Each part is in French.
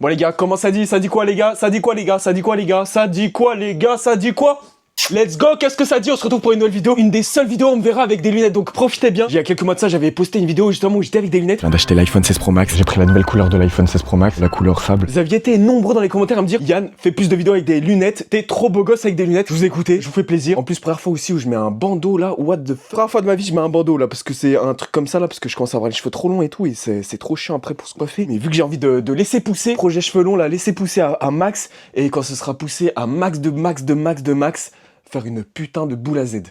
Bon les gars, comment ça dit? Ça dit quoi les gars? Ça dit quoi les gars? Ça dit quoi les gars? Ça dit quoi les gars? Ça dit quoi? Let's go, qu'est-ce que ça dit? On se retrouve pour une nouvelle vidéo. Une des seules vidéos où on me verra avec des lunettes, donc profitez bien. Il y a quelques mois de ça, j'avais posté une vidéo justement où j'étais avec des lunettes. Je viens d'acheter l'iPhone 16 Pro Max. J'ai pris la nouvelle couleur de l'iPhone 16 Pro Max, la couleur sable. Vous aviez été nombreux dans les commentaires à me dire Yann, fais plus de vidéos avec des lunettes. T'es trop beau gosse avec des lunettes. Je vous écoutais, je vous fais plaisir. En plus, première fois aussi où je mets un bandeau là. What the fuck? Première fois de ma vie, je mets un bandeau là parce que c'est un truc comme ça là, parce que je commence à avoir les cheveux trop longs et tout et c'est trop chiant après pour se coiffer. Mais vu que j'ai envie de laisser pousser, projet cheveux longs là, laisser pousser à max, et quand ce sera poussé à max de max de max de max, faire une putain de boule à Z.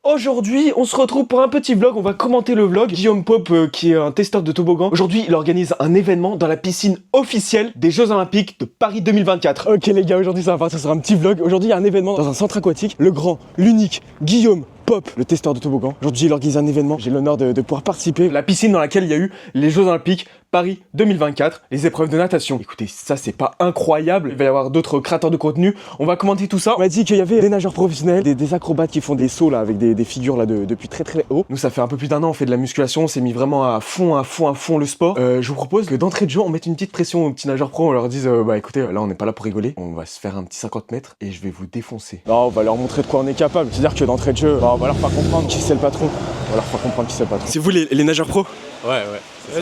Aujourd'hui, on se retrouve pour un petit vlog, on va commenter le vlog. Guillaume Pop, qui est un testeur de toboggan, aujourd'hui, il organise un événement dans la piscine officielle des Jeux Olympiques de Paris 2024. Ok les gars, aujourd'hui ça va partir sur un petit vlog. Aujourd'hui, il y a un événement dans un centre aquatique. Le grand, l'unique, Guillaume Pop, le testeur de toboggan. Aujourd'hui, il organise un événement. J'ai l'honneur de pouvoir participer. La piscine dans laquelle il y a eu les Jeux Olympiques Paris 2024, les épreuves de natation. Écoutez, ça c'est pas incroyable. Il va y avoir d'autres créateurs de contenu. On va commenter tout ça. On m'a dit qu'il y avait des nageurs professionnels, des acrobates qui font des sauts là avec des figures là depuis très haut. Nous, ça fait un peu plus d'un an, on fait de la musculation. On s'est mis vraiment à fond le sport. Je vous propose que d'entrée de jeu, on mette une petite pression aux petits nageurs pro. On leur dise, bah écoutez, là on n'est pas là pour rigoler. On va se faire un petit 50 mètres et je vais vous défoncer. Non, on va leur montrer de quoi on est capable. C'est-à-dire que d'entrée de jeu, bah, on va leur faire comprendre qui c'est le patron. On va leur faire comprendre qui c'est le patron. C'est vous les nageurs pro? Ouais,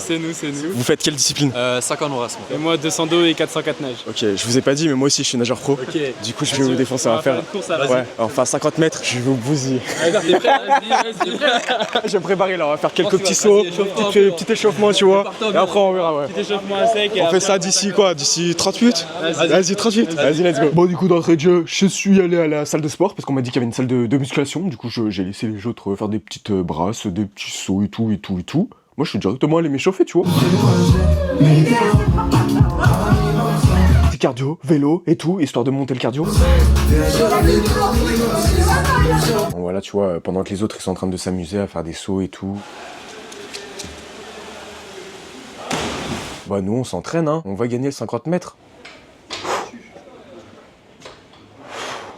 c'est nous. Vous faites quelle discipline? 5 ans de race. Et moi 200 dos et 404 nage. Ok, je vous ai pas dit, mais moi aussi je suis nageur pro. Ok. Du coup, je vais vous défoncer. On va faire une course à ouais, enfin 50 mètres, je vais vous bousiller. T'es prêt? Vas-y. Je vais me préparer là, on va faire quelques petits sauts, petit échauffement, tu vois. Et après, on verra, ouais. Petit échauffement à sec. On fait ça d'ici quoi? D'ici 30 minutes? Vas-y, 30 minutes. Vas-y, let's go. Bon, du coup, d'entrée de jeu, je suis allé à la salle de sport parce qu'on m'a dit qu'il y avait une salle de musculation. Du coup, j'ai laissé les autres faire des petites brasses, des petits sauts et tout. Moi, je suis directement allé m'échauffer, tu vois. Petit cardio, vélo et tout, histoire de monter le cardio. Bon, voilà, tu vois, pendant que les autres ils sont en train de s'amuser à faire des sauts et tout. Bah, nous, on s'entraîne, hein. On va gagner le 50 mètres.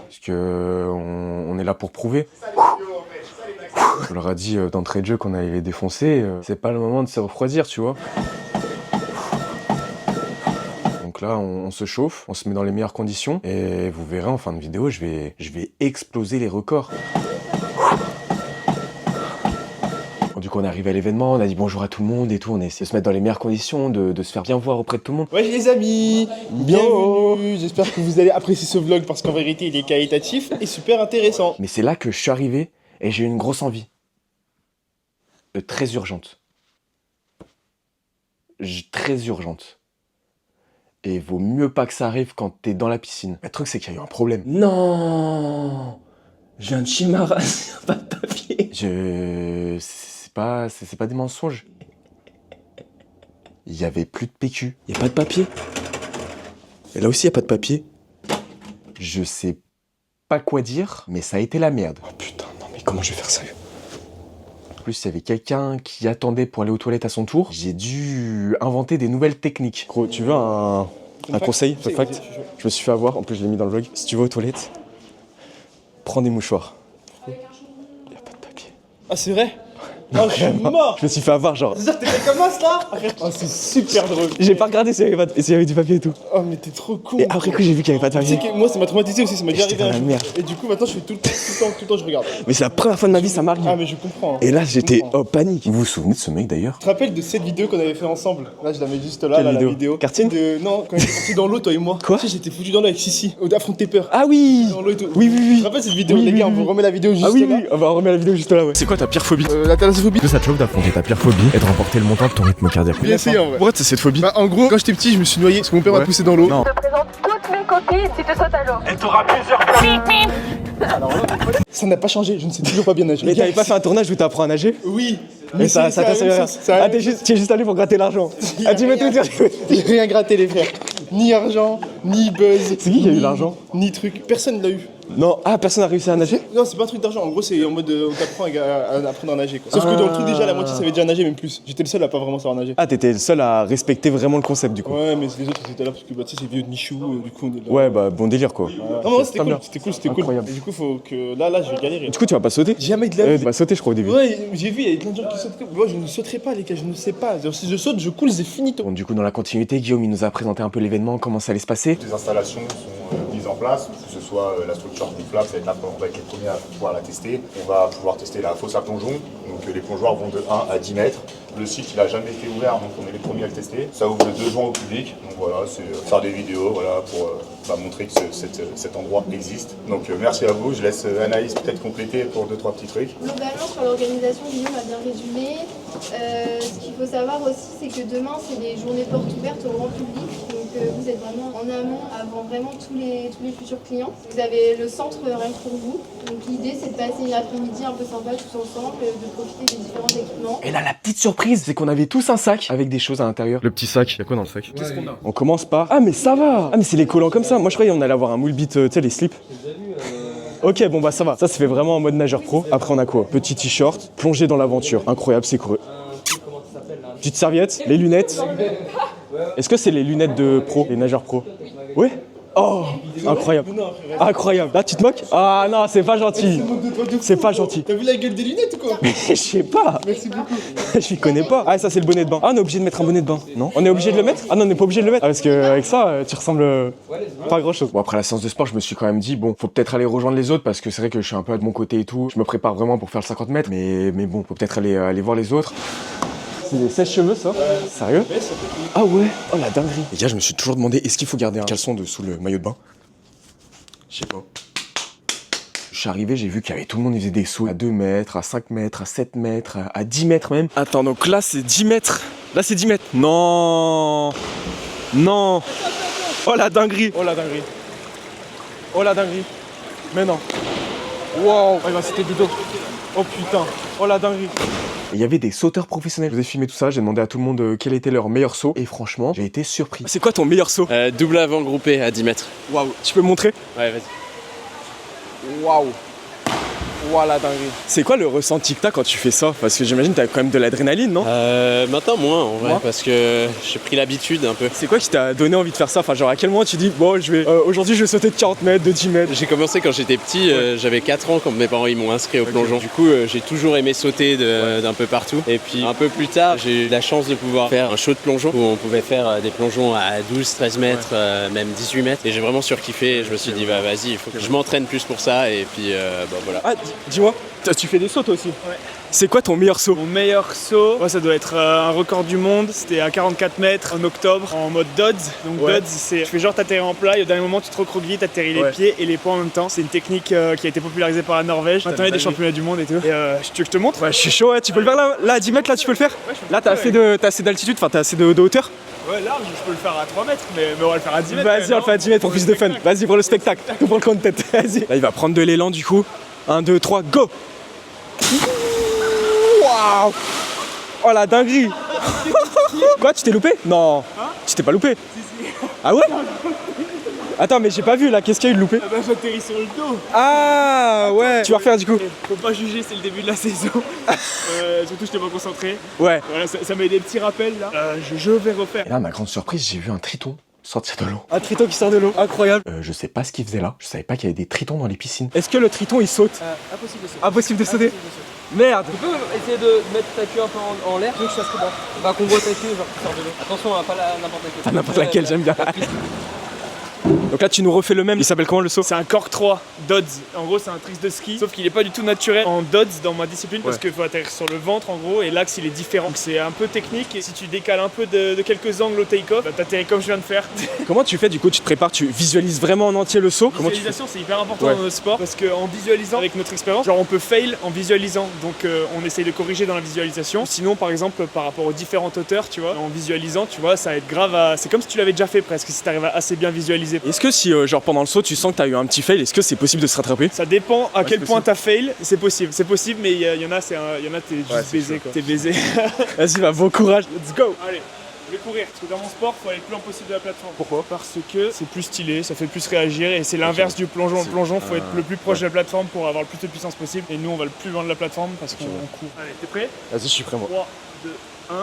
Parce que on est là pour prouver. On leur a dit d'entrée de jeu qu'on allait les défoncer. C'est pas le moment de se refroidir, tu vois. Donc là, on se chauffe, on se met dans les meilleures conditions. Et vous verrez en fin de vidéo, je vais exploser les records. Bon, du coup, on est arrivé à l'événement, on a dit bonjour à tout le monde et tout. On a essayé de se mettre dans les meilleures conditions, de se faire bien voir auprès de tout le monde. Ouais les amis, bienvenue. J'espère que vous allez apprécier ce vlog parce qu'en vérité, il est qualitatif et super intéressant. Mais c'est là que je suis arrivé et j'ai eu une grosse envie. Très urgente. Très urgente. Et vaut mieux pas que ça arrive quand t'es dans la piscine. Le truc, c'est qu'il y a eu un problème. Non, je viens de chez Mara, pas de papier. C'est pas des mensonges. Il y avait plus de PQ. Y a pas de papier. Et là aussi y a pas de papier. Je sais pas quoi dire, mais ça a été la merde. Oh putain, non mais comment je vais faire ça? En plus, il y avait quelqu'un qui attendait pour aller aux toilettes à son tour. J'ai dû inventer des nouvelles techniques. Gros, tu veux un conseil, fun fact? Je me suis fait avoir, en plus je l'ai mis dans le vlog. Si tu vas aux toilettes, prends des mouchoirs. Y a pas de papier. Ah c'est vrai? Oh je suis mort. Je me suis fait avoir, genre. C'est-à-dire que t'es fait comme ça là? Oh c'est super drôle. J'ai pas regardé s'il y avait du papier et tout. Oh mais t'es trop con. Et après coup, j'ai vu qu'il y avait pas de Tu sais papier. que moi ça m'a traumatisé aussi, ça m'a déjà j'étais arrivé dans un la jour. merde. Et du coup maintenant je fais tout le temps je regarde. Mais c'est la première fois de ma vie, ça m'arrive. Ah mais je comprends. Hein. Et là, j'étais comprends. en panique. Vous vous souvenez de ce mec d'ailleurs? Tu te rappelles de cette vidéo qu'on avait fait ensemble? Là je la mets juste là, Quelle la vidéo? vidéo. Kartine? Non, quand on était partis dans l'eau toi et moi. Quoi? Tu sais j'étais foutu dans l'eau avec Sissi, au affront tes peurs. Ah oui! Dans l'eau et tout. Oui. Tu te rappelles cette vidéo Oui, les oui, gars, oui, on vous oui. remet la vidéo juste Ah oui, là. oui, on va remettre la vidéo juste là, ouais. C'est quoi ta pire phobie? La thalassophobie. Ça te chauffe d'affronter ta pire phobie et de remporter le montant de ton rythme cardiaque. Bien essayé en vrai. Pourquoi t'as cette phobie? Bah en gros, quand j'étais petit, je me suis noyé parce que mon père m'a Ouais. poussé dans l'eau. Non. Je te présente toutes mes copines si tu sautes à l'eau. Elle t'aura plusieurs. Ça n'a pas changé, je ne sais toujours pas bien nager. Mais t'avais pas fait un tournage où t'apprends à nager? Oui. Mais ça t'a servi à rien. Ah, t'es juste allé pour gratter l'argent. Ah, tu veux tout dire? J'ai rien gratté les frères. Ni argent, ni buzz. C'est qui a eu l'argent? Ni truc. Personne l'a eu. Non, ah, personne n'a réussi à nager? Non, c'est pas un truc d'argent. En gros, c'est en mode on t'apprend à apprendre à nager. Quoi. Sauf que dans le truc, déjà, la moitié savait déjà nager, même plus. J'étais le seul à pas vraiment savoir nager. Ah, t'étais le seul à respecter vraiment le concept du coup. Ouais, mais les autres ils étaient là parce que bah, tu sais, c'est vieux de Michou, du coup on est là. Ouais, bah bon délire quoi. Non, c'était cool, bien. c'était cool. Incroyable. Et du coup, faut que. Là, je vais galérer. Du coup, tu vas pas sauter? Jamais de la vie. Tu vas sauter, je crois, au début. Ouais, j'ai vu, il y avait plein de gens qui sauteraient. Moi, je ne sauterai pas, les gars, je ne sais pas. Genre, si je saute, je coule, c'est finito. Bon, du coup, dans la continuité, Guillaume, il nous a présenté un peu l'événement, comment ça allait se passer. Les installations sont mises en place, que ce soit la structure gonflable, ça va être là, on va être les premiers à pouvoir la tester. On va pouvoir tester la fosse à plongeon, donc les plongeoires vont de 1 à 10 mètres. Le site il a jamais été ouvert, donc on est les premiers à le tester. Ça ouvre le 2 juin au public, donc voilà, c'est faire des vidéos voilà, pour montrer que cet endroit existe. Donc merci à vous, je laisse Anaïs peut-être compléter pour 2-3 petits trucs. Globalement sur l'organisation, Guillaume a bien résumé. Ce qu'il faut savoir aussi, c'est que demain c'est des journées portes ouvertes au grand public, donc vous êtes vraiment en amont avant vraiment tous les futurs clients. Vous avez le centre rien que pour vous, donc l'idée c'est de passer une après-midi un peu sympa tous ensemble, de profiter des différents équipements. Et là, la petite surprise, c'est qu'on avait tous un sac avec des choses à l'intérieur. Le petit sac, il y a quoi dans le sac? Qu'est-ce qu'on a? On commence par... Ah, mais ça va! Ah, mais c'est les collants comme ça. Moi, je croyais qu'on allait avoir un moule bit, tu sais, les slips. Ok, bon bah ça va. Ça se fait vraiment en mode nageur pro. Après, on a quoi? Petit t-shirt, plongé dans l'aventure. Incroyable, c'est creux. Petite serviette, les lunettes. Est-ce que c'est les lunettes de pro, les nageurs pro? Ouais? Oh, incroyable. Incroyable. Là, tu te moques? Ah non, c'est pas gentil. C'est pas gentil. T'as vu la gueule des lunettes ou quoi? Mais je sais pas. Merci beaucoup. Je m'y connais pas. Ah, ça, c'est le bonnet de bain. Ah, on est obligé de mettre un bonnet de bain. Non? On est obligé de le mettre? Ah non, on n'est pas obligé de le mettre. Ah, parce que avec ça, tu ressembles pas à grand chose. Bon, après la séance de sport, je me suis quand même dit, bon, faut peut-être aller rejoindre les autres parce que c'est vrai que je suis un peu de mon côté et tout. Je me prépare vraiment pour faire le 50 mètres, mais bon, faut peut-être aller voir les autres. C'est des sèche-cheveux, ça? Sérieux? Ah ouais? Oh la dinguerie. Les gars, je me suis toujours demandé, est-ce qu'il faut garder un caleçon dessous le maillot de bain? Je sais pas. Je suis arrivé, j'ai vu qu'il y avait tout le monde, ils faisaient des sauts à 2 mètres, à 5 mètres, à 7 mètres, à 10 mètres même. Attends, donc là c'est 10 mètres. Là c'est 10 mètres. Non. Non. Oh la dinguerie. Oh la dinguerie. Oh la dinguerie. Mais non. Wow. Il va sauter du dos. Oh putain. Oh la dinguerie. Il y avait des sauteurs professionnels. Je vous ai filmé tout ça, j'ai demandé à tout le monde quel était leur meilleur saut. Et franchement, j'ai été surpris. C'est quoi ton meilleur saut? Double avant groupé à 10 mètres. Waouh. Tu peux me montrer? Ouais, vas-y. Waouh. Voilà, dingue. C'est quoi le ressenti que t'as quand tu fais ça? Parce que j'imagine que t'as quand même de l'adrénaline, non? Maintenant moins en vrai, Moins parce que j'ai pris l'habitude un peu. C'est quoi qui t'a donné envie de faire ça? Enfin, genre à quel moment tu dis, bon, je vais aujourd'hui je vais sauter de 40 mètres, de 10 mètres? J'ai commencé quand j'étais petit, j'avais 4 ans quand mes parents ils m'ont inscrit au plongeon. Du coup, j'ai toujours aimé sauter d'un peu partout. Et puis un peu plus tard, j'ai eu la chance de pouvoir faire un show de plongeon où on pouvait faire des plongeons à 12, 13 mètres, même 18 mètres. Et j'ai vraiment surkiffé. Je me suis dit, bah vas-y, il faut que je m'entraîne plus pour ça. Et puis, bah voilà. Ah, dis-moi, tu fais des sauts toi aussi? Ouais. C'est quoi ton meilleur saut? Mon meilleur saut, ça doit être un record du monde. C'était à 44 mètres en octobre en mode dodds. Donc dodds, c'est tu fais genre t'atterris en plat et au dernier moment tu te recroquevilles, t'atterris les pieds et les poings en même temps. C'est une technique qui a été popularisée par la Norvège. Maintenant il y a des championnats du monde et tout. Et tu veux que je te montre? Ouais, je suis chaud, ouais. Tu peux le faire là à 10 mètres, là tu peux le faire? Ouais, je peux là le faire, t'as assez d'altitude, enfin t'as assez de hauteur? Ouais, large, je peux le faire à 3 mètres, mais on va le faire à 10 mètres. Vas-y, on le fait à 10 mètres pour plus de fun. Vas-y, pour le spectacle, pour le content. Vas-y. Là, il va prendre de l'élan du coup. 1, 2, 3, go! Waouh! Oh la dinguerie! Quoi, tu t'es loupé? Non. Tu t'es pas loupé? Ah ouais? Attends, mais j'ai pas vu là, qu'est-ce qu'il y a eu de loupé? Ah bah j'atterris sur le dos. Ah ouais! Tu vas refaire du coup? Faut pas juger, c'est le début de la saison. Surtout j'étais pas concentré. Ouais. Voilà, ça met des petits rappels là. Je vais refaire. Et là, ma grande surprise, j'ai vu un triton sortir de l'eau. Un triton qui sort de l'eau, incroyable. Je sais pas ce qu'il faisait là, je savais pas qu'il y avait des tritons dans les piscines. Est-ce que le triton il saute? Impossible de sauter. Impossible de sauter? Merde! Tu peux essayer de mettre ta queue un peu en l'air? Je veux que je fasse comment? Bah qu'on voit ta queue genre qui sort de l'eau. Attention, pas n'importe laquelle. Pas n'importe laquelle, j'aime bien. Donc là tu nous refais le même, il s'appelle comment le saut? C'est un cork 3 dodds. En gros c'est un trick de ski, sauf qu'il est pas du tout naturel en dodds dans ma discipline parce qu'il faut atterrir sur le ventre en gros et l'axe il est différent. Donc c'est un peu technique et si tu décales un peu de quelques angles au take-off, bah, t'atterris comme je viens de faire. Comment tu fais du coup? Tu te prépares, tu visualises vraiment en entier le saut? Comment tu fais? Visualisation c'est hyper important dans notre sport parce qu'en visualisant avec notre expérience, genre on peut fail en visualisant donc on essaye de corriger dans la visualisation. Sinon par exemple par rapport aux différentes hauteurs tu vois, en visualisant tu vois ça va être grave c'est comme si tu l'avais déjà fait presque si t'arrives à assez bien visualiser. Est-ce que si genre pendant le saut tu sens que t'as eu un petit fail, est-ce que c'est possible de se rattraper? Ça dépend à quel point t'as fail, c'est possible mais il y en a t'es juste baisé quoi. T'es baisé. Vas-y, va, bon courage, let's go! Allez. Je vais courir, parce que dans mon sport, il faut aller le plus loin possible de la plateforme. Pourquoi? Parce que c'est plus stylé, ça fait plus réagir et c'est l'inverse du plongeon. Le plongeon, faut être le plus proche de la plateforme pour avoir le plus de puissance possible. Et nous, on va le plus loin de la plateforme parce qu'on court. Allez, t'es prêt? Vas-y, je suis prêt, moi. 3, 2, 1.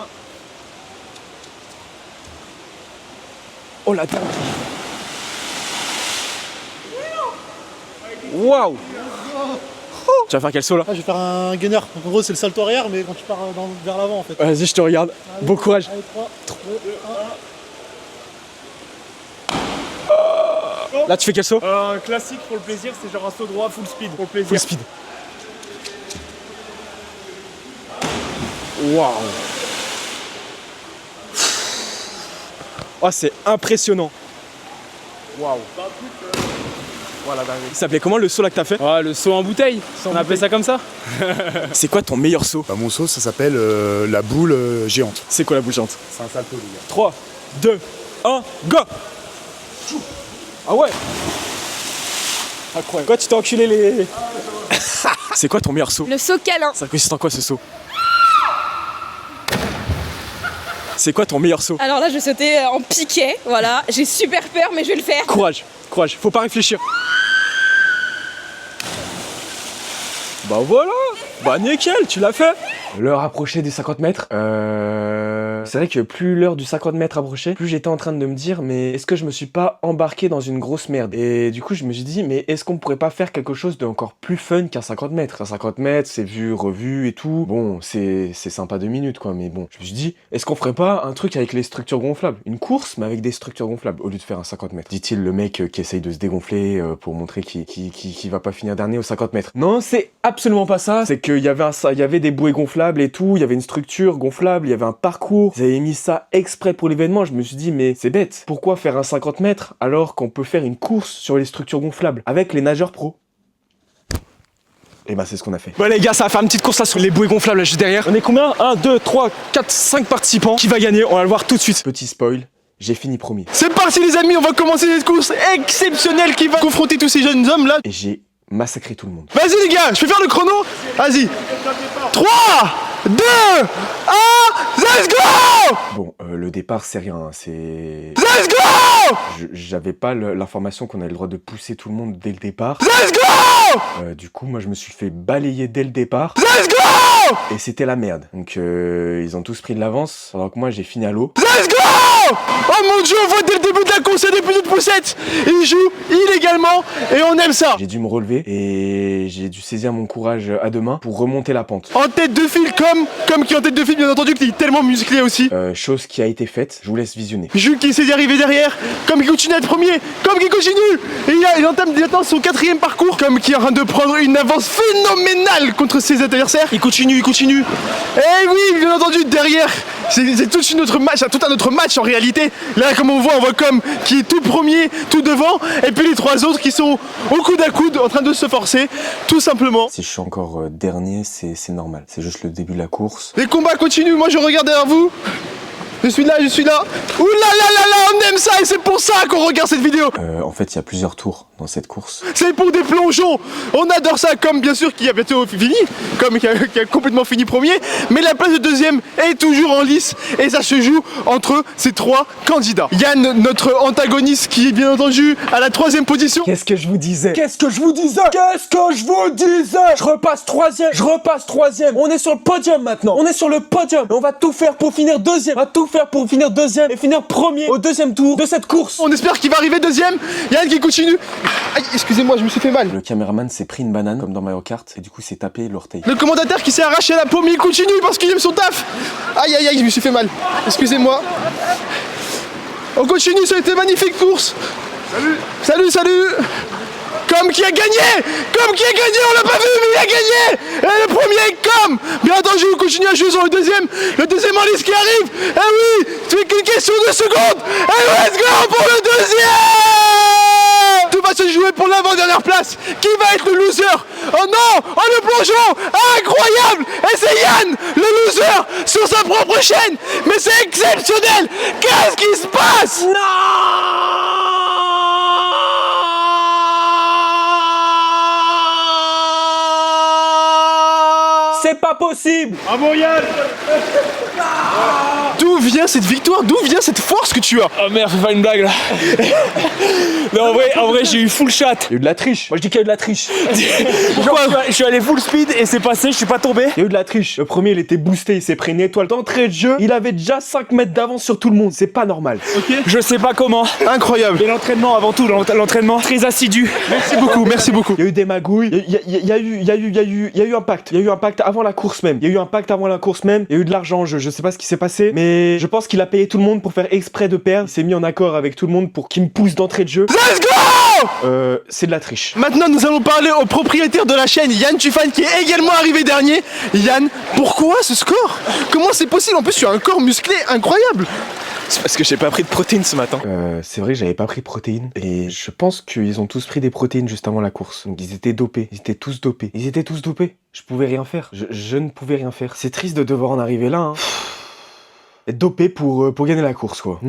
Oh la dingue. Waouh. Tu vas faire quel saut là? Je vais faire un gunner. Donc en gros, c'est le salto arrière, mais quand tu pars vers l'avant en fait. Vas-y, je te regarde. Bon courage. Allez, 3, 2, 1. Là, tu fais quel saut? Un classique pour le plaisir, c'est genre un saut droit full speed pour le plaisir. Full speed. Waouh. Oh, c'est impressionnant. Waouh. Voilà, il s'appelait comment le saut là que t'as fait? Ouais, le saut en bouteille, on appelle ça comme ça. C'est quoi ton meilleur saut? Mon saut, ça s'appelle la boule géante. C'est quoi la boule géante? C'est un salto, les gars. 3, 2, 1, go! Ah ouais! Incroyable. Quoi, tu t'es enculé les... C'est quoi ton meilleur saut? Le saut câlin. Ça consiste en quoi ce saut? C'est quoi ton meilleur saut? Alors là, je vais sauter en piquet, voilà. J'ai super peur, mais je vais le faire. Courage, courage, faut pas réfléchir. Bah voilà, bah nickel, tu l'as fait. L'heure approchait des 50 mètres. C'est vrai que plus l'heure du 50 mètres approchait, plus j'étais en train de me dire, mais est-ce que je me suis pas embarqué dans une grosse merde? Et du coup, je me suis dit, mais est-ce qu'on pourrait pas faire quelque chose d'encore plus fun qu'un 50 mètres? Un 50 mètres, c'est vu, revu et tout. Bon, c'est sympa 2 minutes, quoi, mais bon. Je me suis dit, est-ce qu'on ferait pas un truc avec les structures gonflables? Une course, mais avec des structures gonflables, au lieu de faire un 50 mètres. Dit-il le mec qui essaye de se dégonfler pour montrer qu'il va pas finir dernier au 50 mètres. Non, c'est absolument pas ça. C'est qu'il y avait des bouées gonflables et tout, il y avait une structure gonflable, il y avait un parcours. Ils avaient mis ça exprès pour l'événement. Je me suis dit, mais c'est bête. Pourquoi faire un 50 mètres alors qu'on peut faire une course sur les structures gonflables avec les nageurs pros? Et bah c'est ce qu'on a fait. Bon les gars, ça va faire une petite course là sur les bouées gonflables là juste derrière. On est combien? 1, 2, 3, 4, 5 participants. Qui va gagner? On va le voir tout de suite. Petit spoil, j'ai fini premier. C'est parti, les amis, on va commencer cette course exceptionnelle qui va confronter tous ces jeunes hommes là. Et j'ai massacré tout le monde. Vas-y, les gars, je peux faire le chrono? Vas-y. 3, 2, 1, let's go! Bon, le départ c'est rien, hein, c'est... Let's go! J'avais pas l'information qu'on avait le droit de pousser tout le monde dès le départ. Let's go! Du coup, moi je me suis fait balayer dès le départ. Let's go! Et c'était la merde. Donc ils ont tous pris de l'avance, alors que moi j'ai fini à l'eau. Let's go! Oh mon dieu, on voit dès le début de la course, il y a des petites poussettes. Ils jouent illégalement et on aime ça. J'ai dû me relever et j'ai dû saisir mon courage à deux mains pour remonter la pente. En tête de file comme qui est en tête de file, bien entendu, qui est tellement musclé aussi. Chose qui a été faite, je vous laisse visionner. Jules qui essaie d'y arriver derrière, comme qui continue à être premier, comme qui continue. Et il entame maintenant son 4e parcours, comme qui est en train de prendre une avance phénoménale contre ses adversaires. Il continue. Et oui, bien entendu, derrière, c'est tout un autre match en réalité. Là, comme on voit comme qui est tout premier, tout devant, et puis les 3 autres qui sont au coude à coude en train de se forcer, tout simplement. Si je suis encore dernier, c'est normal. C'est juste le début de la course. Les combats continuent, moi je regarde derrière vous. Je suis là. Ouh là là, on aime ça et c'est pour ça qu'on regarde cette vidéo. En fait, il y a plusieurs tours dans cette course. C'est pour des plongeons. On adore ça, comme bien sûr qui a bientôt fini, comme qui a complètement fini premier. Mais la place de deuxième est toujours en lice et ça se joue entre ces 3 candidats. Yann, notre antagoniste, qui est bien entendu à la 3e position. Qu'est-ce que je vous disais? Je repasse troisième. On est sur le podium maintenant. Et on va tout faire pour finir deuxième. Et finir premier au 2e tour de cette course. On espère qu'il va arriver deuxième. Yann qui continue. Aïe, excusez-moi, je me suis fait mal. Le caméraman s'est pris une banane, comme dans Mario Kart, et du coup s'est tapé l'orteil. Le commentateur qui s'est arraché la paume, il continue parce qu'il aime son taf. Aïe, je me suis fait mal. Excusez-moi. On continue cette magnifique course. Salut. Comme qui a gagné, on l'a pas vu, mais il a gagné. Et le premier est comme. Bien entendu, on continue à jouer sur le deuxième en lice qui arrive. Eh oui, c'est qu'une question de secondes. Et let's go pour le deuxième. Tout va se jouer pour l'avant-dernière place. Qui va être le loser? Oh non, le plongeon, incroyable. Et c'est Yann, le loser, sur sa propre chaîne. Mais c'est exceptionnel. Qu'est-ce qui se passe? Non! C'est C'est pas possible. D'où vient cette victoire? D'où vient cette force que tu as? Oh merde, fais pas une blague là. Non, en vrai j'ai eu full shot. Il y a eu de la triche. Moi je dis qu'il y a eu de la triche. Pourquoi? Je suis allé full speed et c'est passé, je suis pas tombé. Il y a eu de la triche. Le premier, il était boosté, il s'est pris une étoile d'entrée de jeu. Il avait déjà 5 mètres d'avance sur tout le monde. C'est pas normal. Je sais pas comment. Incroyable. Mais l'entraînement avant tout, l'entraînement très assidu. Merci beaucoup, merci beaucoup. Il y a eu des magouilles. Il y a eu un pacte. Il y a eu un pacte avant la course même. Il y a eu un pacte avant la course même. Il y a eu de l'argent en jeu. Je sais pas ce qui s'est passé, mais je pense qu'il a payé tout le monde pour faire exprès de perdre. Il s'est mis en accord avec tout le monde pour qu'il me pousse d'entrée de jeu. Let's go! C'est de la triche. Maintenant, nous allons parler au propriétaire de la chaîne, Yann Tufan, qui est également arrivé dernier. Yann, pourquoi ce score? Comment c'est possible? En plus, tu as un corps musclé incroyable. C'est parce que j'ai pas pris de protéines ce matin. C'est vrai, j'avais pas pris de protéines. Et je pense qu'ils ont tous pris des protéines juste avant la course. Donc ils étaient dopés. Ils étaient tous dopés. Je pouvais rien faire. Je ne pouvais rien faire. C'est triste de devoir en arriver là, hein. Être dopé pour gagner la course, quoi.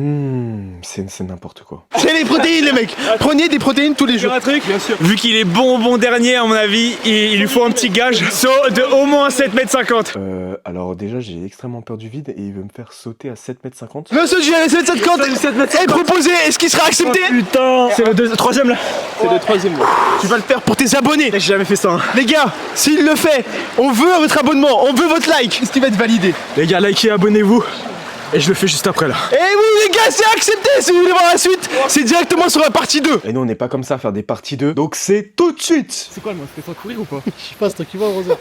C'est n'importe quoi. C'est les protéines, les mecs. Prenez des protéines tous les jours. Un truc, bien sûr. Vu qu'il est bon dernier, à mon avis, il lui faut un petit gage. Saut de au moins 7,50 m. Alors déjà, j'ai extrêmement peur du vide et il veut me faire sauter à 7,50 m. Le saut du 7,50 est proposé. Est-ce qu'il sera accepté? Putain. C'est le troisième là. C'est le troisième. Tu vas le faire pour tes abonnés. J'ai jamais fait ça. Hein. Les gars, s'il le fait, on veut votre abonnement, on veut votre like. Qu'est-ce qui va être validé? Les gars, likez, abonnez-vous. Et je le fais juste après là. Eh oui les gars, c'est accepté. Si vous voulez voir la suite, c'est directement sur la partie 2. Et nous, on n'est pas comme ça à faire des parties 2. Donc c'est tout de suite. C'est quoi le mot? T'es en train de courir ou pas? Je sais pas, c'est toi qui vois, Roser.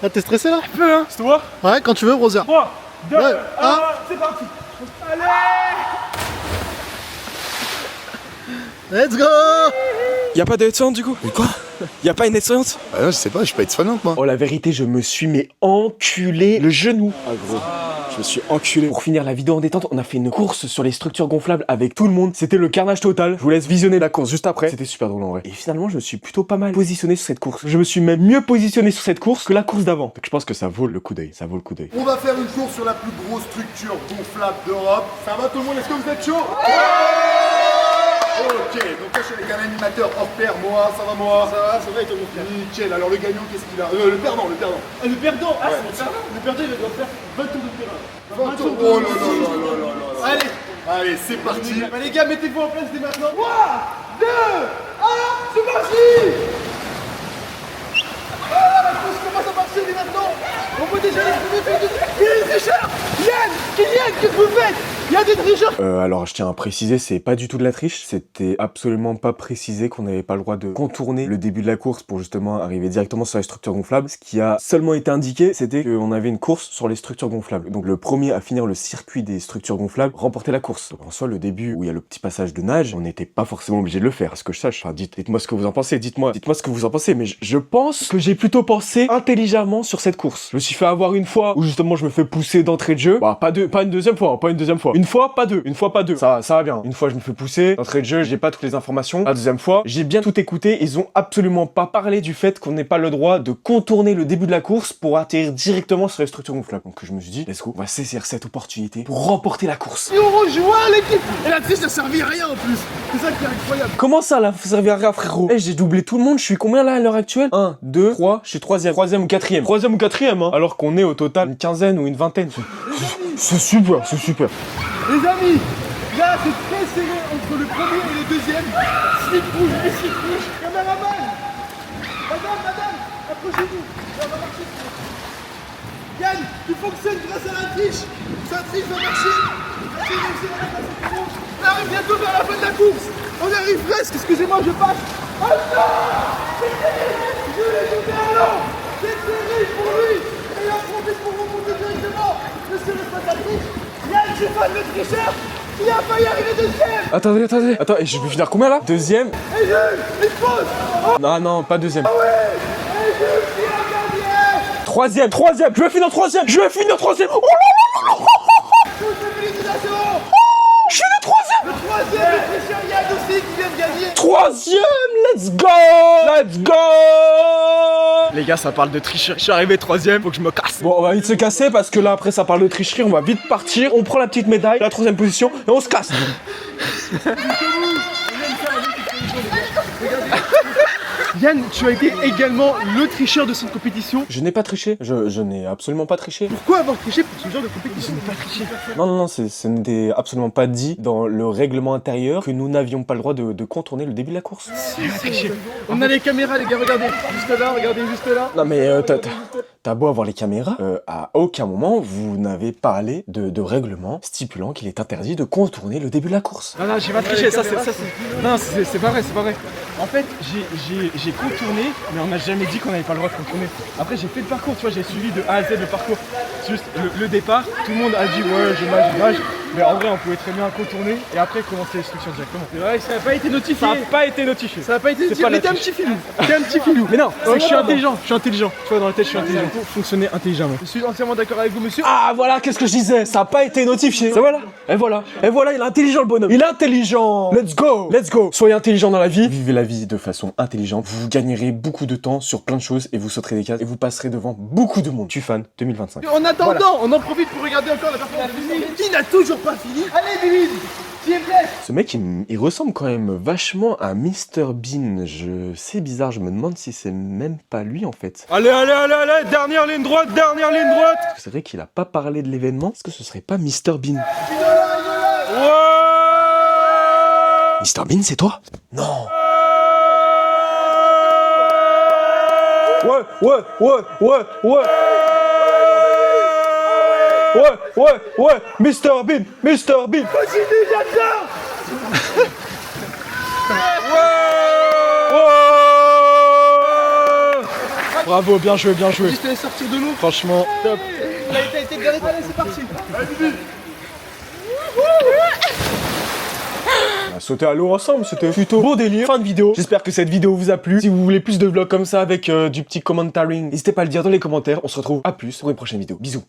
Ah, t'es stressé là? Un peu hein, c'est toi? Ouais, quand tu veux, Roser. 3, 2, Ouais, 1, un. c'est parti. Allez! Let's go! Y'a pas de headsound du coup? Mais quoi? Y'a pas une headsound? Ah non, je sais pas, je suis pas aide-soignante moi. Oh la vérité, je me suis enculé le genou. Ah gros, je me suis enculé. Pour finir la vidéo en détente, on a fait une course sur les structures gonflables avec tout le monde. C'était le carnage total. Je vous laisse visionner la course juste après. C'était super drôle en vrai. Et finalement, je me suis plutôt pas mal positionné sur cette course. Je me suis même mieux positionné sur cette course que la course d'avant. Donc je pense que ça vaut le coup d'œil. Ça vaut le coup d'œil. On va faire une course sur la plus grosse structure gonflable d'Europe. Ça va tout le monde? Est-ce que vous êtes chaud? Ok, donc là je suis avec un animateur hors pair, moi, ça va moi? Ça va et toi mon frère? Nickel, alors le gagnant qu'est-ce qu'il a? Le perdant. Ah, le perdant? Ah, c'est le perdant? Le perdant il doit faire 20 tours de terrain. 20 tours. Oh là là là là là là. Allez, c'est parti. Bah les gars, mettez-vous en place dès maintenant. 3, 2, 1, c'est parti! Ah, la course commence à marcher dès maintenant. On peut déjà les trouver. Il y a des tricheurs! Yann! Kylian, qu'est-ce que vous faites? Il y a des tricheurs! Alors je tiens à préciser, c'est pas du tout de la triche. C'était absolument pas précisé qu'on n'avait pas le droit de contourner le début de la course pour justement arriver directement sur les structures gonflables. Ce qui a seulement été indiqué, c'était qu'on avait une course sur les structures gonflables. Donc le premier à finir le circuit des structures gonflables remportait la course. Donc en soi, le début où il y a le petit passage de nage, on n'était pas forcément obligé de le faire. À ce que je sache, enfin, dites-moi ce que vous en pensez. Dites-moi ce que vous en pensez. Mais je pense que j'ai plutôt pensé intelligemment sur cette course. Je me suis fait avoir une fois où justement je me fais pousser d'entrée de jeu. Bah, pas une deuxième fois. Une fois, pas deux. Ça va bien. Une fois, je me fais pousser. D'entrée de jeu, j'ai pas toutes les informations. La deuxième fois, j'ai bien tout écouté. Ils ont absolument pas parlé du fait qu'on n'ait pas le droit de contourner le début de la course pour atterrir directement sur les structures gonflables. Donc je me suis dit, let's go, on va saisir cette opportunité pour remporter la course. Et on rejoint l'équipe! Et la triche, ça servi à rien en plus! C'est ça qui est incroyable! Comment ça, la servir à rien, frérot? Eh, j'ai doublé tout le monde. Je suis combien là à l'heure actuelle? 1, 2, 3, je suis troisième ou quatrième. Troisième ou quatrième, hein. Alors qu'on est au total une quinzaine ou une vingtaine. C'est super. Les amis, là c'est très serré entre le premier et le deuxième. Slip rouge. Caméraman! Madame, approchez-vous. Là, on va marcher. Yann, tu fonctionnes grâce à la triche. Sa triche va marcher. On arrive bientôt vers la fin de la course. On arrive presque, excusez-moi, je passe. Oh non! Je l'ai donné à l'eau. C'est serré pour lui. Et il en profite pour remonter directement. Monsieur le spectatrice. Yann, je suis fan de tricheur. Il a failli arriver deuxième. Attendez. Attends, et je vais finir combien là? Deuxième? Et il pose. Oh. Non, pas deuxième. Ah ouais. Et je suis un gardien. Troisième. Je vais finir troisième. Oh là là. Toutes les félicitations. Je suis le troisième. Le troisième, le tricheur Yann aussi qui vient de gagner. Troisième, let's go. Les gars, ça parle de tricherie. Je suis arrivé troisième, faut que je me casse. Bon, on va vite se casser parce que là après ça parle de tricherie, on va vite partir, on prend la petite médaille, la troisième position et on se casse. Yann, tu as été également le tricheur de cette compétition. Je n'ai pas triché, je n'ai absolument pas triché. Pourquoi avoir triché pour ce genre de compétition? Je n'ai pas triché. Non, ce n'était absolument pas dit dans le règlement intérieur que nous n'avions pas le droit de contourner le début de la course. On a les caméras, les gars, regardez. Juste là, regardez juste là. Non mais t'as beau avoir les caméras, à aucun moment vous n'avez parlé de règlement stipulant qu'il est interdit de contourner le début de la course. Non, j'ai pas triché, non, c'est pas vrai, c'est pas vrai. En fait, j'ai contourné, mais on n'a jamais dit qu'on n'avait pas le droit de contourner. Après, j'ai fait le parcours, tu vois, j'ai suivi de A à Z le parcours. Juste le départ, tout le monde a dit ouais, je nage. Mais en vrai, on pouvait très bien contourner et après commencer l'instruction directement. C'est vrai, ça n'a pas été notifié. Ça n'a pas été notifié. Mais t'es un petit filou. Mais non, c'est que je suis intelligent. Tu vois, dans la tête, je suis intelligent. Pour fonctionner intelligemment. Je suis entièrement d'accord avec vous, monsieur. Ah voilà, qu'est-ce que je disais, ça n'a pas été notifié. Ça voilà. Et voilà, il est intelligent le bonhomme. Il est intelligent. Let's go. Soyez intelligent dans la vie. Vivez la vie de façon intelligente. Vous gagnerez beaucoup de temps sur plein de choses et vous sauterez des cases et vous passerez devant beaucoup de monde. Tu fan 2025. En attendant, on en profite pour regarder encore la performance de Billy, qui n'a toujours pas fini. Allez, Billy, s'il vous plaît. Ce mec, il ressemble quand même vachement à Mr Bean. C'est bizarre, je me demande si c'est même pas lui en fait. Allez, dernière ligne droite. C'est vrai qu'il a pas parlé de l'événement. Est-ce que ce serait pas Mr Bean? Mr Bean, c'est toi? Non. Ouais, Mr Bean. Continue, j'adore. Bravo, bien joué. Juste aller sortir de l'eau. Franchement, top. Il a été bien étalé, c'est parti. On a sauté à l'eau ensemble, c'était plutôt beau délire. Fin de vidéo. J'espère que cette vidéo vous a plu. Si vous voulez plus de vlogs comme ça avec du petit commentaring, n'hésitez pas à le dire dans les commentaires. On se retrouve à plus pour une prochaine vidéo. Bisous.